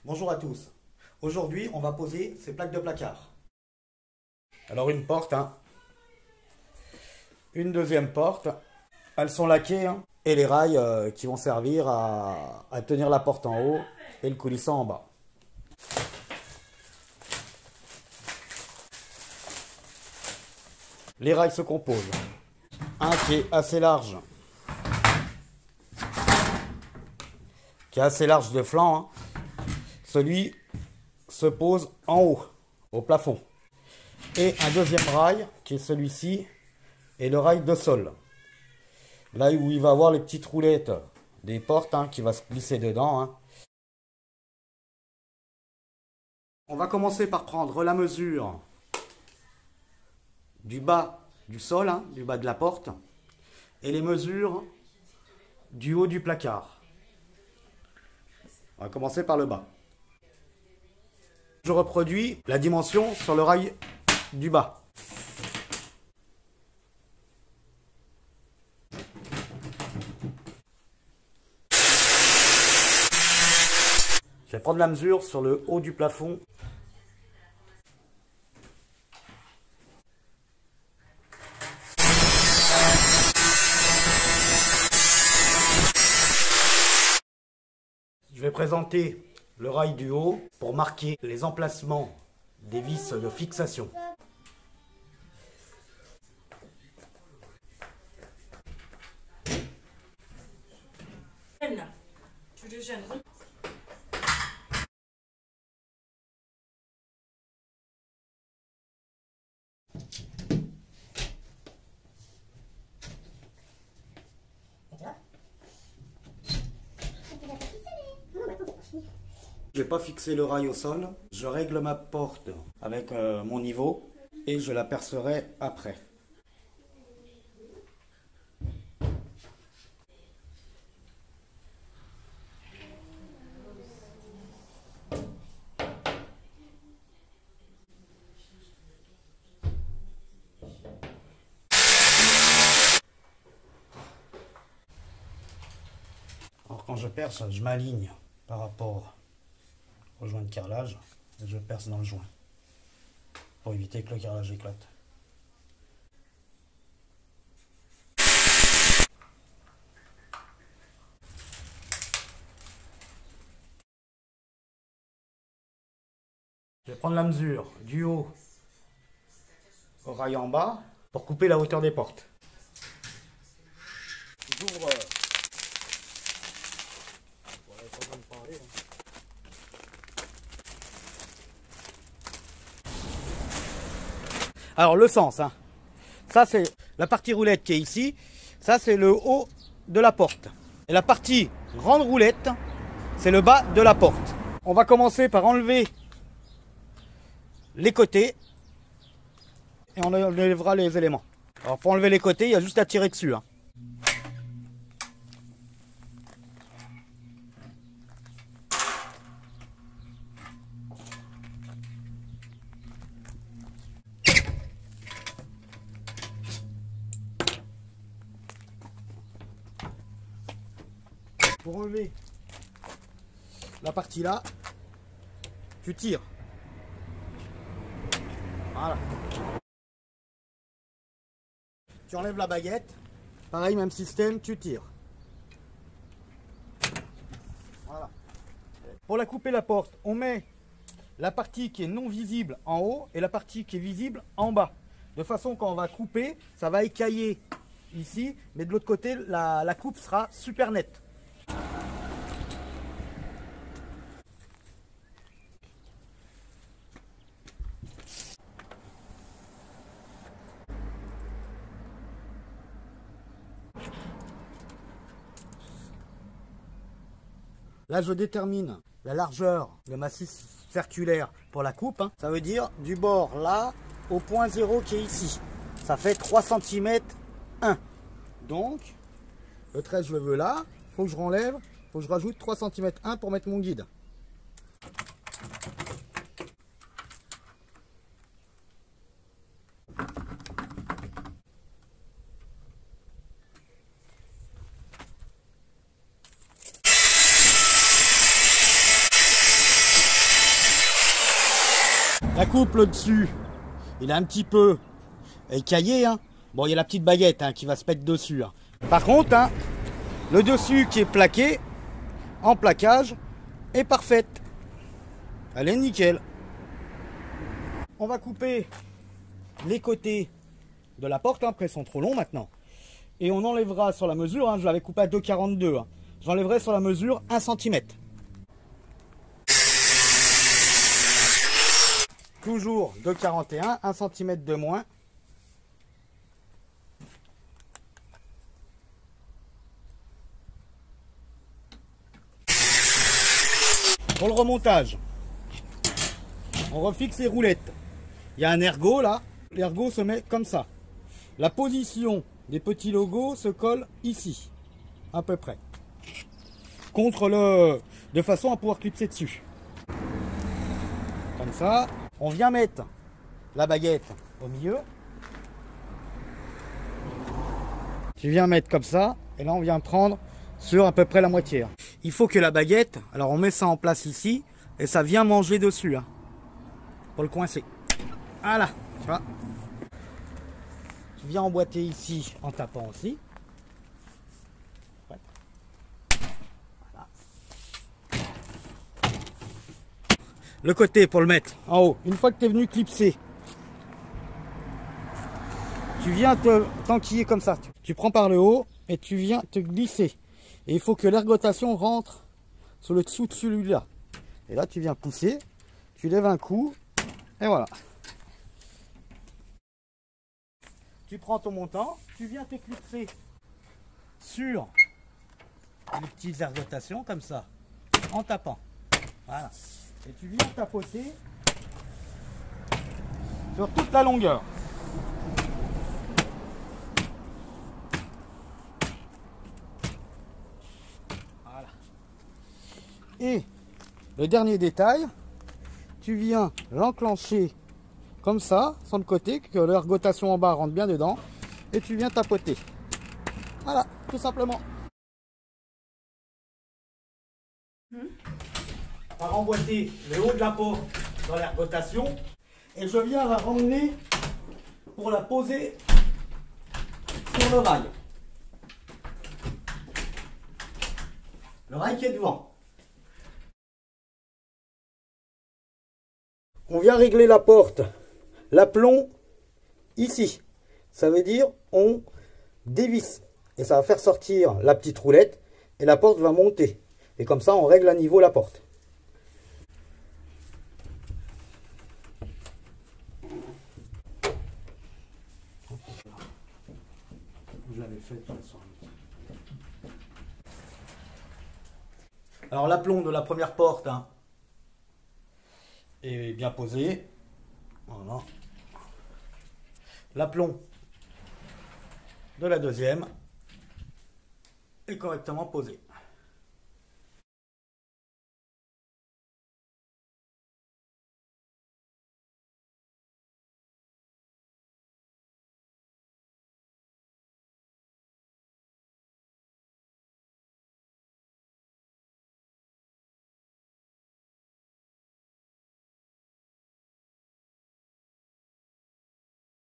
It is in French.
Bonjour à tous. Aujourd'hui, on va poser ces plaques de placard. Alors une porte, une deuxième porte. Elles sont laquées et les rails qui vont servir à tenir la porte en haut et le coulissant en bas. Les rails se composent. Un qui est assez large, de flanc. Celui se pose en haut, au plafond. Et un deuxième rail, qui est celui-ci, et le rail de sol. Là où il va avoir les petites roulettes des portes qui va se glisser dedans. On va commencer par prendre la mesure du bas du sol, du bas de la porte, et les mesures du haut du placard. On va commencer par le bas. Je reproduis la dimension sur le rail du bas. Je vais prendre la mesure sur le haut du plafond. Je vais présenter le rail du haut pour marquer les emplacements des vis de fixation. Je ne vais pas fixer le rail au sol, je règle ma porte avec mon niveau et je la percerai après. Alors quand je perce, je m'aligne par rapport au joint de carrelage et je perce dans le joint pour éviter que le carrelage éclate. Je vais prendre la mesure du haut au rail en bas pour couper la hauteur des portes. J'ouvre. Alors le sens, ça c'est la partie roulette qui est ici, ça c'est le haut de la porte. Et la partie grande roulette, c'est le bas de la porte. On va commencer par enlever les côtés et on enlèvera les éléments. Alors pour enlever les côtés, il y a juste à tirer dessus. Pour enlever la partie là, tu tires. Voilà. Tu enlèves la baguette. Pareil, même système, tu tires. Voilà. Pour la couper la porte, on met la partie qui est non visible en haut et la partie qui est visible en bas. De façon quand on va couper, ça va écailler ici, mais de l'autre côté, la coupe sera super nette. Là, je détermine la largeur, le massif circulaire pour la coupe. Ça veut dire du bord là au point 0 qui est ici. Ça fait 3 cm 1. Donc, le trait, je le veux là. Il faut que je renlève. Il faut que je rajoute 3 cm 1 pour mettre mon guide. La coupe le dessus, il est un petit peu écaillé. Hein. Bon, il y a la petite baguette hein, qui va se mettre dessus. Hein. Par contre, hein, le dessus qui est plaqué, en plaquage, est parfaite. Elle est nickel. On va couper les côtés de la porte, hein, après ils sont trop longs maintenant. Et on enlèvera sur la mesure, hein, je l'avais coupé à 2,42. Hein. J'enlèverai sur la mesure 1 cm. Toujours 2,41, 1 cm de moins. Pour le remontage, on refixe les roulettes. Il y a un ergot là, l'ergot se met comme ça. La position des petits logos se colle ici, à peu près. De façon à pouvoir clipser dessus. Comme ça, on vient mettre la baguette au milieu. Tu viens mettre comme ça, et là on vient prendre sur à peu près la moitié. Il faut que la baguette, alors on met ça en place ici, et ça vient manger dessus, hein, pour le coincer. Voilà, tu vois. Tu viens emboîter ici en tapant aussi. Voilà. Le côté pour le mettre en haut. Une fois que tu es venu clipser, tu viens t'enquiller comme ça. Tu prends par le haut et tu viens te glisser. Et il faut que l'ergotation rentre sur le dessous de celui-là. Et là, tu viens pousser, tu lèves un coup, et voilà. Tu prends ton montant, tu viens t'éclipser sur les petites ergotations comme ça, en tapant. Voilà. Et tu viens tapoter sur toute la longueur. Voilà. Et le dernier détail, tu viens l'enclencher comme ça, sur le côté, que l'ergotation en bas rentre bien dedans, et tu viens tapoter. Voilà, tout simplement. On va remboîter le haut de la porte dans l'ergotation, et je viens la ramener pour la poser sur le rail. Le rail qui est devant. On vient régler la porte. L'aplomb ici, ça veut dire on dévisse et ça va faire sortir la petite roulette et la porte va monter et comme ça on règle à niveau la porte. Alors l'aplomb de la première porte hein, est bien posé. Voilà. L'aplomb de la deuxième est correctement posé.